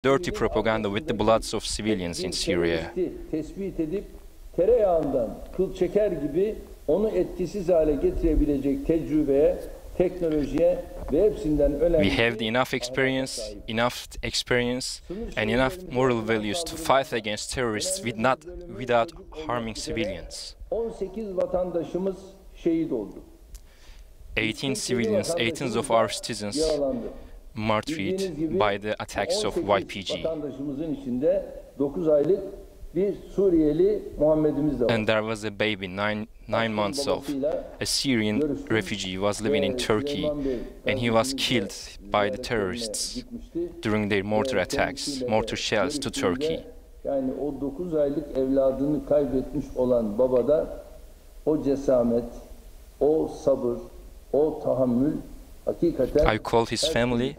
dirty propaganda with the bloods of civilians in Syria. Tespit edip tereyağından kıl çeker gibi onu etkisiz hale getirebilecek tecrübeye, teknolojiye ve hepsinden önemli. We have enough experience and enough moral values to fight against terrorists without harming civilians. 18 vatandaşımız şehit oldu. 18 civilians, 18 of our citizens martyred by the attacks of YPG. Vatandaşımızın içinde 9 aylık bir Suriyeli Muhammed'imiz de var. And there was a baby, nine months old. A Syrian refugee was living in Turkey, and he was killed by the terrorists during their mortar shells to Turkey. Yani o 9 aylık evladını kaybetmiş olan babada o cesamet, o sabır, o tahammül hakikaten I called his family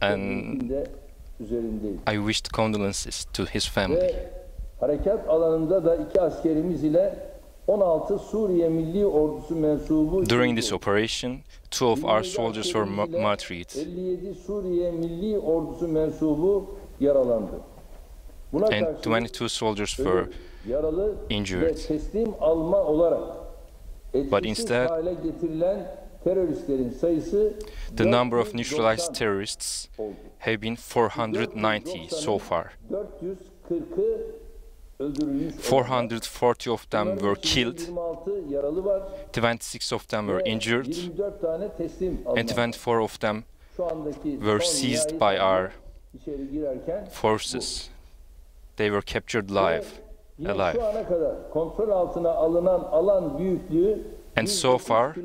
and I wished condolences to his family. Harekat alanında da 2 askerimiz ile 16 Suriye Milli Ordusu mensubu. During this operation, 2 of our soldiers were martyred. 57 Suriye Milli Ordusu mensubu yaralandı. And 22 soldiers were injured. Teslim alma olarak But instead, hale getirilen teröristlerin sayısı, the number of neutralized terrorists have been 490 so far. 440 of them were killed, 26 of them were injured, and 24 of them were seized by our forces. They were captured alive. And so far,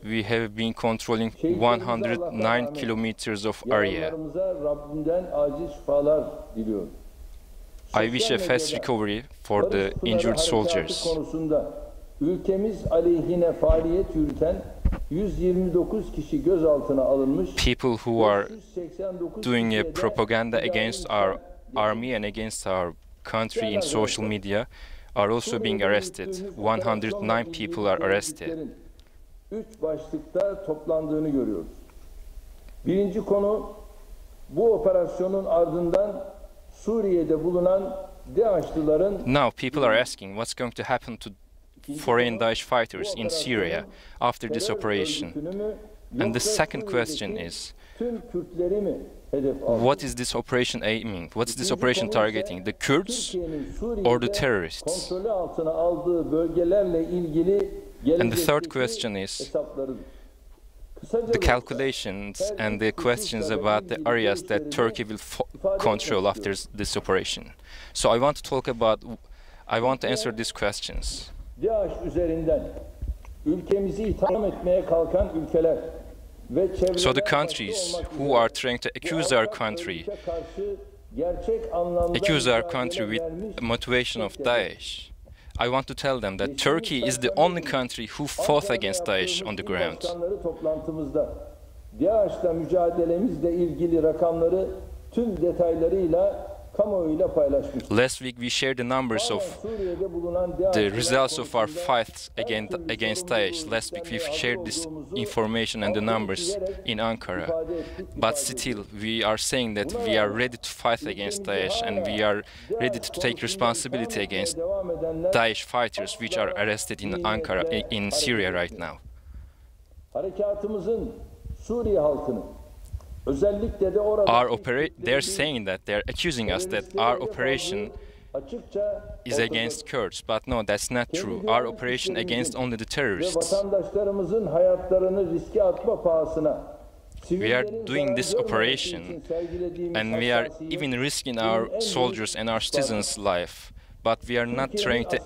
we have been controlling 109 kilometers of area. I wish a fast recovery for the injured soldiers. People who are doing a propaganda against our army and against our country in social media are also being arrested. 109 people are arrested. 3 başlıkta toplandığını görüyoruz. Birinci konu, bu operasyonun ardından Suriye'de bulunan DAEŞ'lıların... Now people are asking what's going to happen to foreign Daesh fighters in Syria after this operation. And the second question is, what is this operation aiming? What's this operation targeting? The Kurds or the terrorists? And the third question is the calculations and the questions about the areas that Turkey will control after this operation. So I want to answer these questions. DAEŞ üzerinden ülkemizi itham etmeye kalkan ülkeler ve so the countries who are trying to accuse our country with motivation of Daesh, I want to tell them that Turkey is the only country who fought against Daesh on the ground. DAEŞ'la mücadelemizle ilgili rakamları tüm detaylarıyla kamuoyuyla paylaşmıştık. Last week we shared the numbers of the results of our fight against Daesh. Last week we shared this information and the numbers in Ankara. But still we are saying that we are ready to fight against Daesh and we are ready to take responsibility against Daesh fighters which are arrested in Ankara, in Syria right now. Harekatımızın Suriye halkını they're saying that they're accusing us that our operation is against Kurds, but no, that's not true. Our operation against only the terrorists. We are doing this operation and we are even risking our soldiers and our citizens' life, but we are not trying to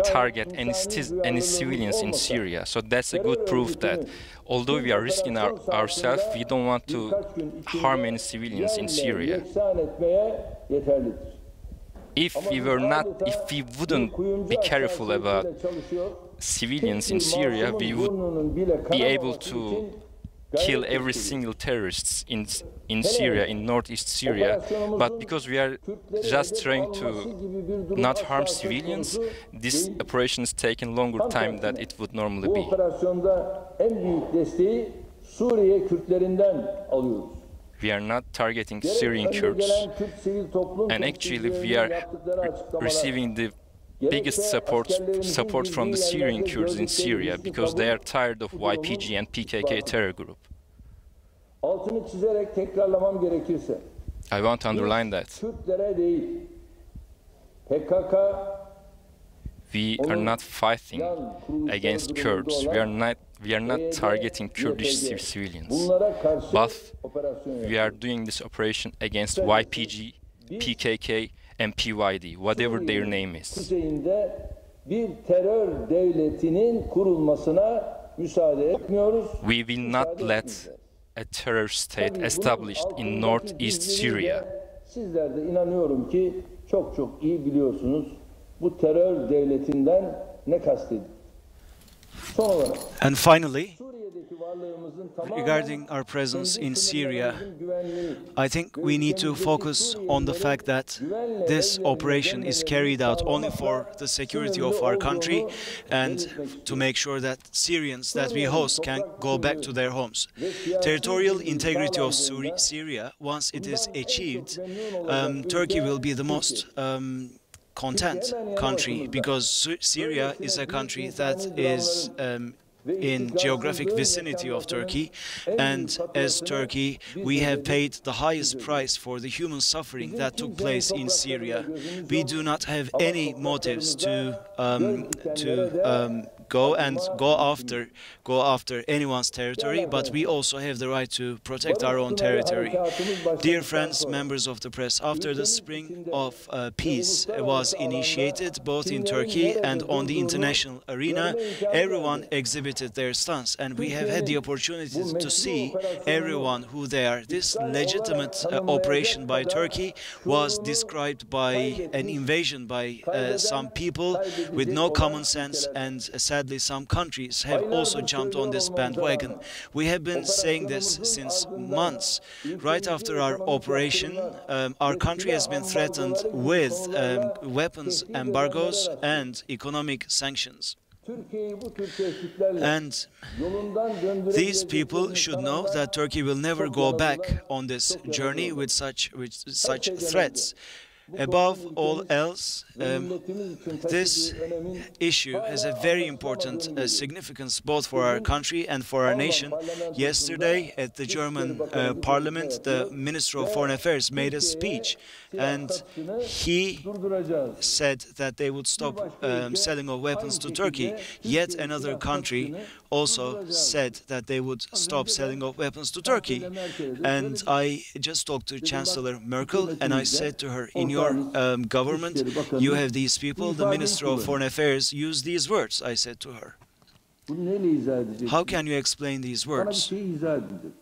target any civilians in Syria. So that's a good proof that although we are risking ourselves, we don't want to harm any civilians in Syria. If we wouldn't be careful about civilians in Syria, we would be able to kill every single terrorist in Syria, in northeast Syria. But because we are just trying to not harm civilians, this operation is taking longer time than it would normally be. We are not targeting Syrian Kurds, and actually we are receiving the biggest support from the Syrian Kurds in Syria because they are tired of YPG and PKK terror group. Altını çizerek tekrarlamam gerekirse, I want to underline that. Kürtlere değil, PKK, We are not fighting against Kurds. We are not targeting Kurdish civilians. But we are doing this operation against YPG, PKK, and PYD, whatever their name is. düzeyinde bir terör devletinin kurulmasına müsaade etmiyoruz. We will not let a terror state established in northeast Syria. Sizler de inanıyorum ki çok iyi biliyorsunuz bu terör devletinden ne kastediyor. Son olarak. And finally, regarding our presence in Syria, I think we need to focus on the fact that this operation is carried out only for the security of our country and to make sure that Syrians that we host can go back to their homes. Territorial integrity of Syria, once it is achieved, Turkey will be the most content country, because Syria is a country that is in geographic vicinity of Turkey, and as Turkey we have paid the highest price for the human suffering that took place in Syria. We do not have any motives to go after anyone's territory, but we also have the right to protect our own territory. Dear friends, members of the press, after the Spring of Peace was initiated both in Turkey and on the international arena, everyone exhibited their stance, and we have had the opportunity to see everyone who they are. This legitimate operation by Turkey was described by an invasion by some people with no common sense, and sadly some countries have also jumped on this bandwagon. We have been saying this since months. Right after our operation, our country has been threatened with weapons embargoes and economic sanctions. And these people should know that Turkey will never go back on this journey with such threats. Above all else, this issue has a very important significance both for our country and for our nation. Yesterday at the German parliament, the Minister of Foreign Affairs made a speech, and he said that they would stop selling of weapons to Turkey. Yet another country also said that they would stop selling of weapons to Turkey. And I just talked to Chancellor Merkel, and I said to her, in your government, you have these people, the Minister of Foreign Affairs used these words, I said to her. How can you explain these words?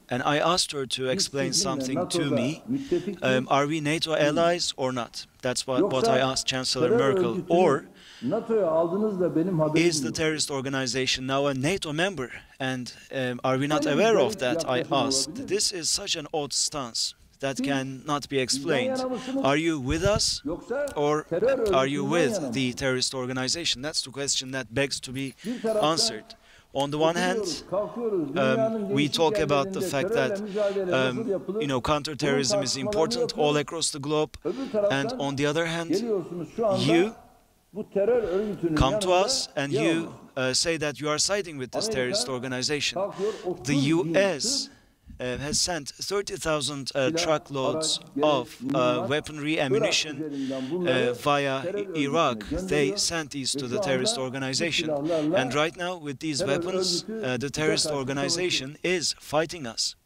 And I asked her to explain something to me. Are we NATO allies or not? That's what I asked Chancellor Merkel. Or is the terrorist organization now a NATO member? And are we not aware of that? I asked. This is such an odd stance that cannot be explained. Are you with us or are you with the terrorist organization? That's the question that begs to be answered. On the one hand, we talk about the fact that counterterrorism is important all across the globe, and on the other hand, you come to us and you say that you are siding with this terrorist organization. The US has sent 30,000 truckloads of weaponry, ammunition via Iraq. They sent these to the terrorist organization. And right now, with these weapons, the terrorist organization is fighting us.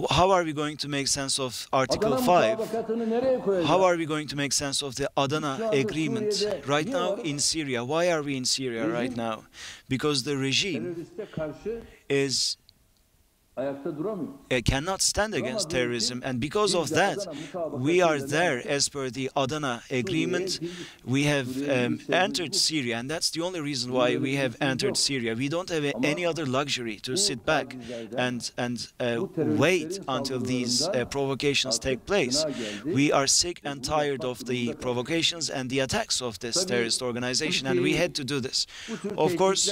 How are we going to make sense of Article 5? How are we going to make sense of the Adana Agreement right now in Syria? Why are we in Syria right now? Because the regime is ayakta duramıyor. Cannot stand against terrorism, and because of that we are there as per the Adana agreement. We have entered Syria, and that's the only reason why we have entered Syria. We don't have any other luxury to sit back and wait until these provocations take place. We are sick and tired of the provocations and the attacks of this terrorist organization, and we had to do this. Of course,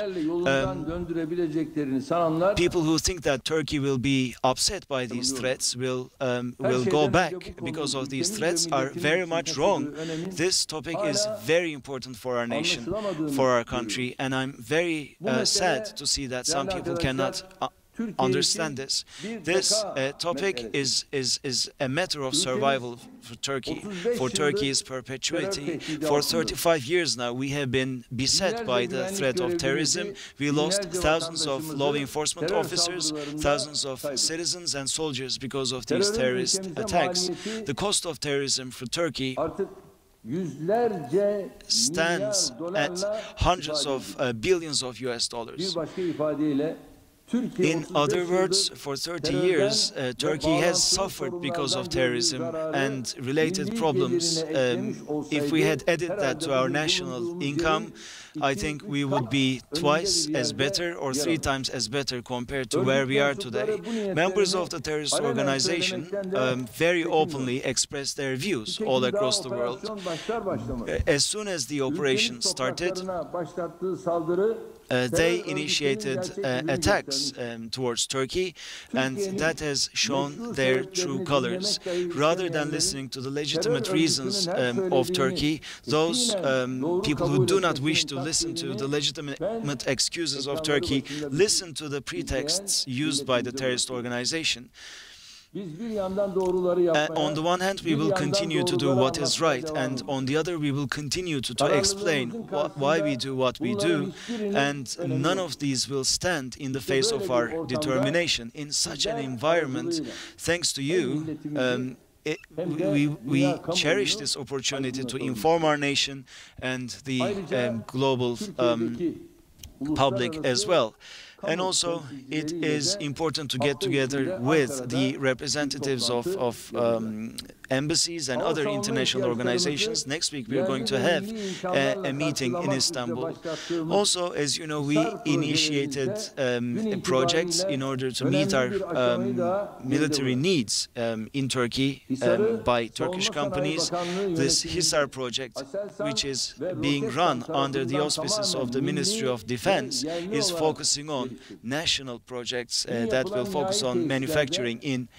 people who think that Turkey will be upset by these threats will go back because of these threats are very much wrong. This topic is very important for our nation, for our country, and I'm very sad to see that some people cannot understand this. This topic is a matter of survival for Turkey, for Turkey's perpetuity. For 35 years now, we have been beset by the threat of terrorism. We lost thousands of law enforcement officers, thousands of citizens and soldiers because of these terrorist attacks. The cost of terrorism for Turkey stands at hundreds of billions of US dollars. In other words, for 30 years, Turkey has suffered because of terrorism and related problems. If we had added that to our national income, I think we would be twice as better or 3 times as better compared to where we are today. Members of the terrorist organization very openly expressed their views all across the world. As soon as the operation started, they initiated attacks towards Turkey, and that has shown their true colors. Rather than listening to the legitimate reasons of Turkey, those people who do not wish to listen to the legitimate excuses of Turkey listen to the pretexts used by the terrorist organization. On the one hand, we will continue to do what is right, and on the other, we will continue to explain why we do what we do, and none of these will stand in the face of our determination. In such an environment, thanks to you, we cherish this opportunity to inform our nation and the global public as well. And also, it is important to get together with the representatives of embassies and other international organizations. Next week, we are going to have a meeting in Istanbul. Also, as you know, we initiated projects in order to meet our military needs in Turkey by Turkish companies. This Hisar project, which is being run under the auspices of the Ministry of Defense, is focusing on national projects that will focus on manufacturing in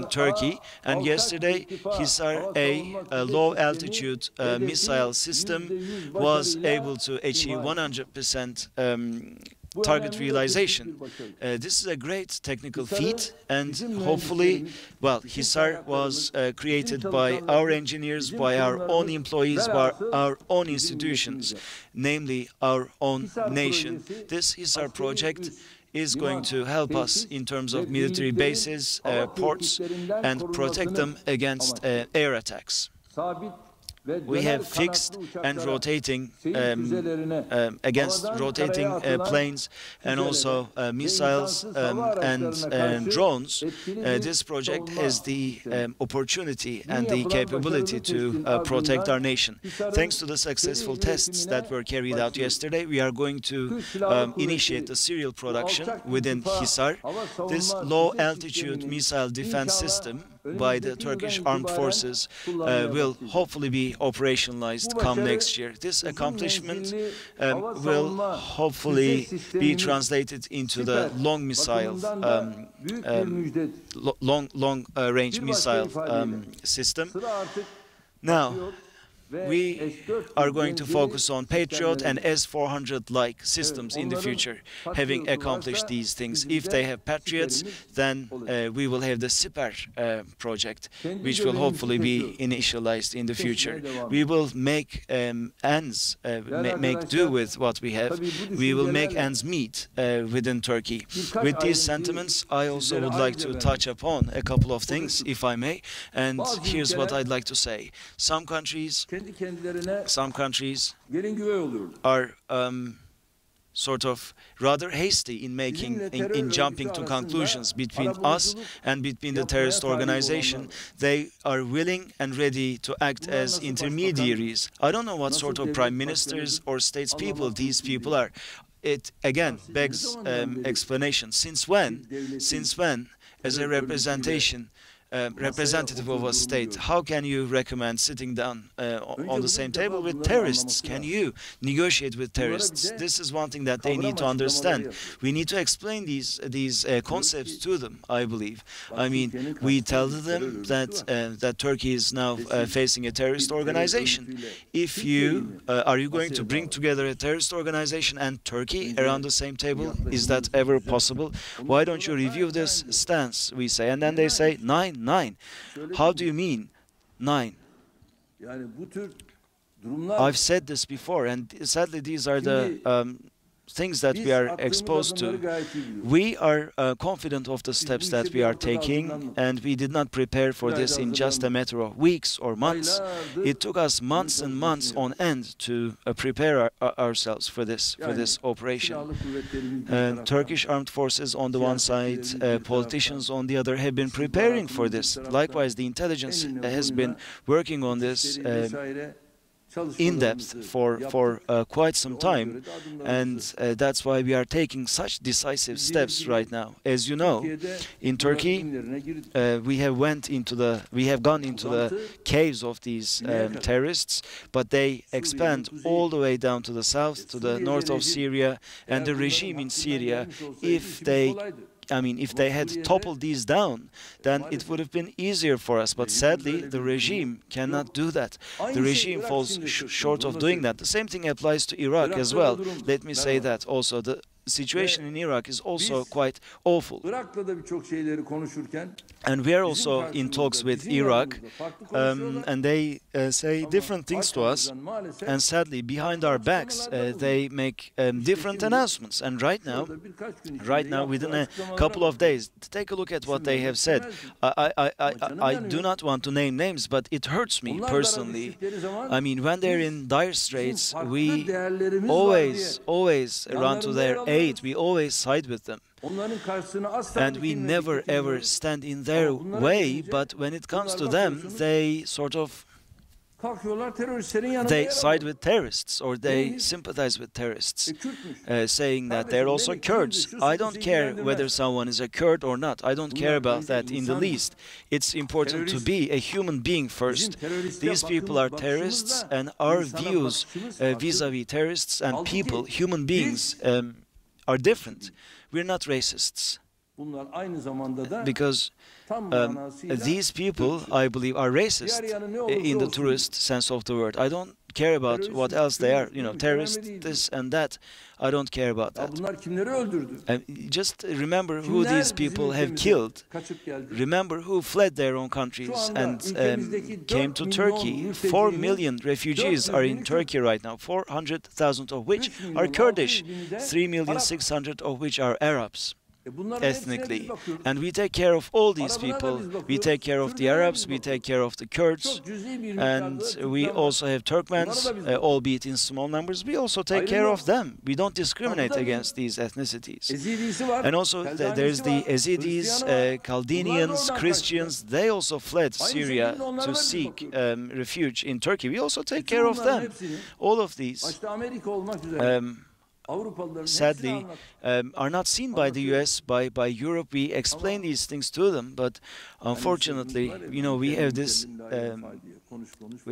Turkey. And yesterday, Hisar, a low-altitude missile system, was able to achieve 100% target realization. This is a great technical feat, and hopefully, well, Hisar was created by our engineers, by our own employees, by our own institutions, namely our own nation. This Hisar project is going to help us in terms of military bases, ports, and protect them against air attacks. We have fixed and rotating against rotating planes and also missiles and drones. This project has the opportunity and the capability to protect our nation. Thanks to the successful tests that were carried out yesterday, we are going to initiate the serial production within Hisar. This low-altitude missile defense system by the Turkish Armed Forces will hopefully be operationalized come next year. This accomplishment will hopefully be translated into the long missile, long-range missile system. Now, we are going to focus on Patriot and S-400-like systems in the future, having accomplished these things. If they have Patriots, then we will have the Siper project, which will hopefully be initialized in the future. We will make ends, make do with what we have. We will make ends meet within Turkey. With these sentiments, I also would like to touch upon a couple of things, if I may, and here's what I'd like to say. Some countries are sort of rather hasty in in jumping to conclusions between us and between the terrorist organization. They are willing and ready to act as intermediaries. I don't know what sort of prime ministers or statespeople these people are. It again begs explanation. Since when? Since when, as a representative of a state, how can you recommend sitting down on the same table with terrorists? Can you negotiate with terrorists? This is one thing that they need to understand. We need to explain these concepts to them, I believe. I mean, we tell them that Turkey is now facing a terrorist organization. If you are you going to bring together a terrorist organization and Turkey around the same table? Is that ever possible? Why don't you review this stance? We say, and then they say 9. How do you mean 9? I've said this before, and sadly these are the things that we are exposed to. We are confident of the steps that we are taking, and we did not prepare for this in just a matter of weeks or months. It took us months and months on end to prepare ourselves for this operation. Turkish armed forces on the one side, politicians on the other have been preparing for this. Likewise, the intelligence has been working on this in depth for quite some time, and that's why we are taking such decisive steps right now. As you know, in Turkey, we have gone into the caves of these terrorists, but they expand all the way down to the south, to the north of Syria, and the regime in Syria, if they had toppled these down, then it would have been easier for us. But sadly, the regime cannot do that. The regime falls short of doing that. The same thing applies to Iraq as well. Let me say that also. The situation in Iraq is also quite awful. And we are also in talks with Iraq, and they say different things to us, and sadly behind our backs they make different announcements. And right now within a couple of days, take a look at what they have said. I do not want to name names, but it hurts me personally. I mean, when they're in dire straits, we always run to their aid. We always side with them, and we never ever stand in their way. But when it comes to them, they sort of side with terrorists, or they sympathize with terrorists, saying that they're also Kurds. I don't care whether someone is a Kurd or not. I don't care about that in the least. It's important to be a human being first. These people are terrorists, and our views vis-a-vis terrorists and people, human beings, are different. We're not racists, because these people, I believe, are racist in the truest sense of the word. I don't care about what else they are, terrorist, this and that. I don't care about that. Just remember who these people have killed. Remember who fled their own countries and came to Turkey. 4 million refugees are in Turkey right now, 400,000 of which are Kurdish, 3,600,000 of which are Arabs ethnically. And we take care of all these people. We take care of the Arabs, we take care of the Kurds, and we also have Turkmens, albeit in small numbers. We also take care of them. We don't discriminate against these ethnicities. And also there's the Yazidis, Chaldeans, Christians. They also fled Syria to seek refuge in Turkey. We also take care of them. All of these sadly are not seen by the US, by Europe. We explain these things to them, but unfortunately, we have this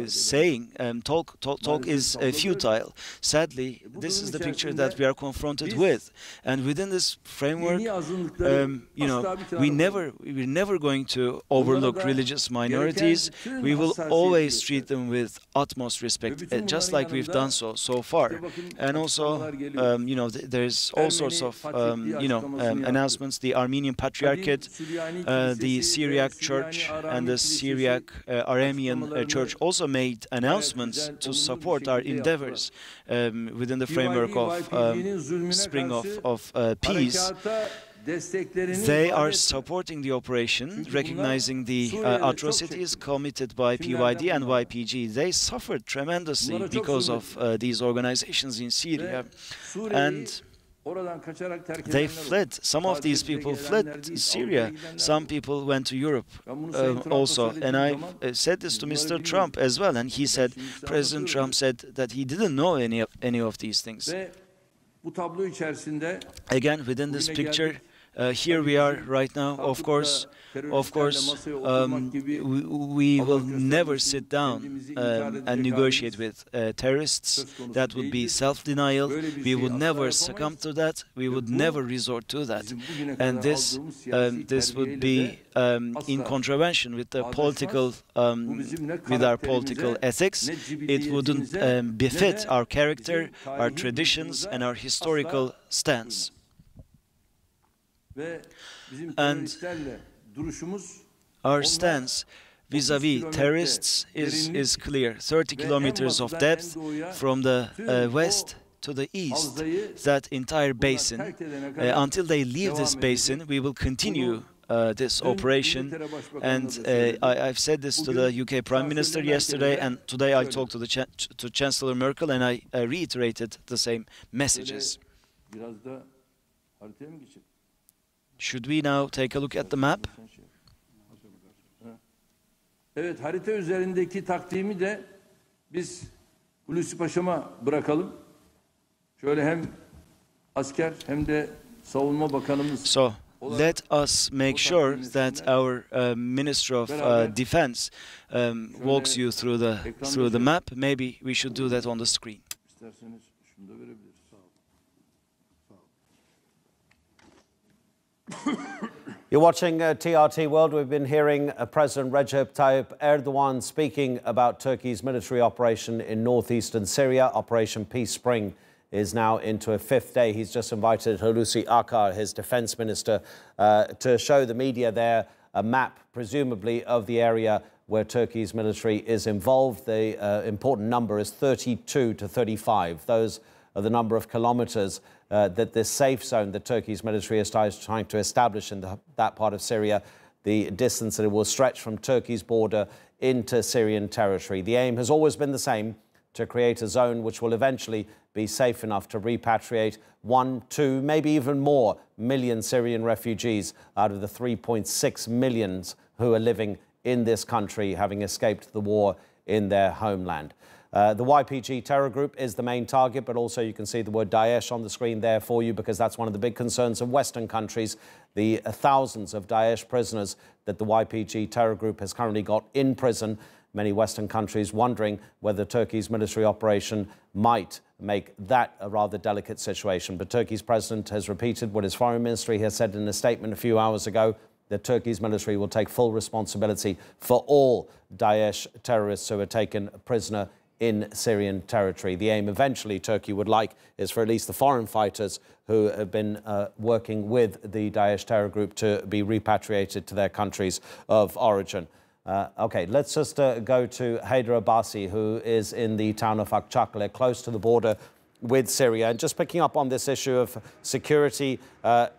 saying, talk is futile. Sadly, this is the picture that we are confronted with, and within this framework, we're never going to overlook religious minorities. We will always treat them with utmost respect, just like we've done so far. And also, there's all sorts of announcements. The Armenian Patriarchate, the Syriac Church, and the Syriac Aramean Church also made announcements to support our endeavors within the framework of Spring of Peace. They are supporting the operation, recognizing the atrocities committed by PYD and YPG. They suffered tremendously because of these organizations in Syria. And They fled. Some of these people fled Syria. Some people went to Europe also. And I said this to Mr. Trump as well. And he said, President Trump said that he didn't know any of these things. Again, within this picture, here we are right now. Of course, we will never sit down and negotiate with terrorists. That would be self-denial. We would never succumb to that. We would never resort to that. And this would be in contravention with the political, with our political ethics. It wouldn't befit our character, our traditions, and our historical stance. And our stance vis-à-vis terrorists is clear. 30 kilometers of depth from the west to the east, that entire basin. Until they leave this basin, we will continue this operation. And I've said this to the UK Prime Minister yesterday, and today I talked to Chancellor Merkel, and I reiterated the same messages. Should we now take a look at the map? Evet, harita üzerindeki takvimi de biz Hulusi Paşa'ma bırakalım. Şöyle hem asker hem de savunma bakanımız. So let us make sure that our Minister of Defense walks you through the map. Maybe we should do that on the screen. İsterseniz şunu da verebiliriz. You're watching TRT World. We've been hearing President Recep Tayyip Erdogan speaking about Turkey's military operation in northeastern Syria. Operation Peace Spring is now into a fifth day. He's just invited Hulusi Akar, his defense minister, to show the media there a map, presumably, of the area where Turkey's military is involved. The important number is 32 to 35. Those are the number of kilometers that this safe zone that Turkey's military is trying to establish in that part of Syria, the distance that it will stretch from Turkey's border into Syrian territory. The aim has always been the same, to create a zone which will eventually be safe enough to repatriate 1, 2, maybe even more million Syrian refugees out of the 3.6 million who are living in this country, having escaped the war in their homeland. The YPG terror group is the main target, but also you can see the word Daesh on the screen there for you, because that's one of the big concerns of Western countries, the thousands of Daesh prisoners that the YPG terror group has currently got in prison. Many Western countries wondering whether Turkey's military operation might make that a rather delicate situation. But Turkey's president has repeated what his foreign ministry has said in a statement a few hours ago, that Turkey's military will take full responsibility for all Daesh terrorists who are taken prisoner in Syrian territory. The aim eventually, Turkey would like, is for at least the foreign fighters who have been working with the Daesh terror group to be repatriated to their countries of origin. OK, let's just go to Haider Abbasi, who is in the town of Akçakale, close to the border with Syria. And just picking up on this issue of security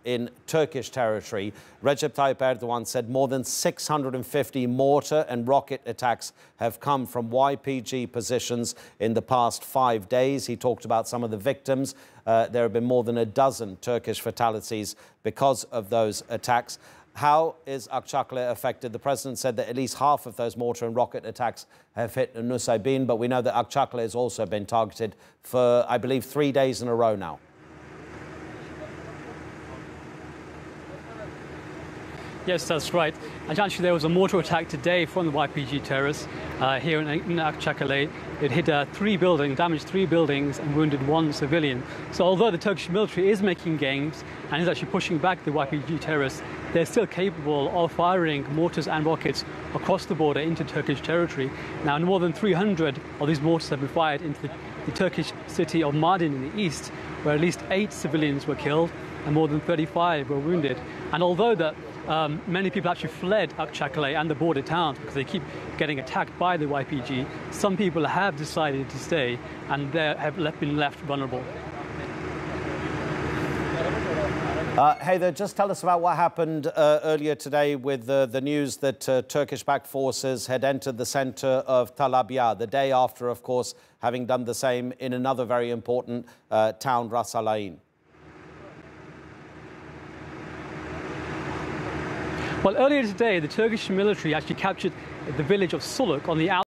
in Turkish territory, Recep Tayyip Erdogan said more than 650 mortar and rocket attacks have come from YPG positions in the past 5 days. He talked about some of the victims. There have been more than a dozen Turkish fatalities because of those attacks. How is Akçakale affected? The president said that at least half of those mortar and rocket attacks have hit Nusaybin, but we know that Akçakale has also been targeted for, I believe, 3 days in a row now. Yes, that's right. And actually, there was a mortar attack today from the YPG terrorists here in Akçakale. It hit 3 buildings, damaged 3 buildings, and wounded 1 civilian. So although the Turkish military is making gains and is actually pushing back the YPG terrorists, they're still capable of firing mortars and rockets across the border into Turkish territory. Now, more than 300 of these mortars have been fired into the Turkish city of Mardin in the east, where at least 8 civilians were killed and more than 35 were wounded. And although many people actually fled Akçakale and the border towns because they keep getting attacked by the YPG, some people have decided to stay and they have been left vulnerable. Haider, just tell us about what happened earlier today with the news that Turkish-backed forces had entered the centre of Talabya, the day after, of course, having done the same in another very important town, Ras Al Ain. Well, earlier today, the Turkish military actually captured the village of Suluk on the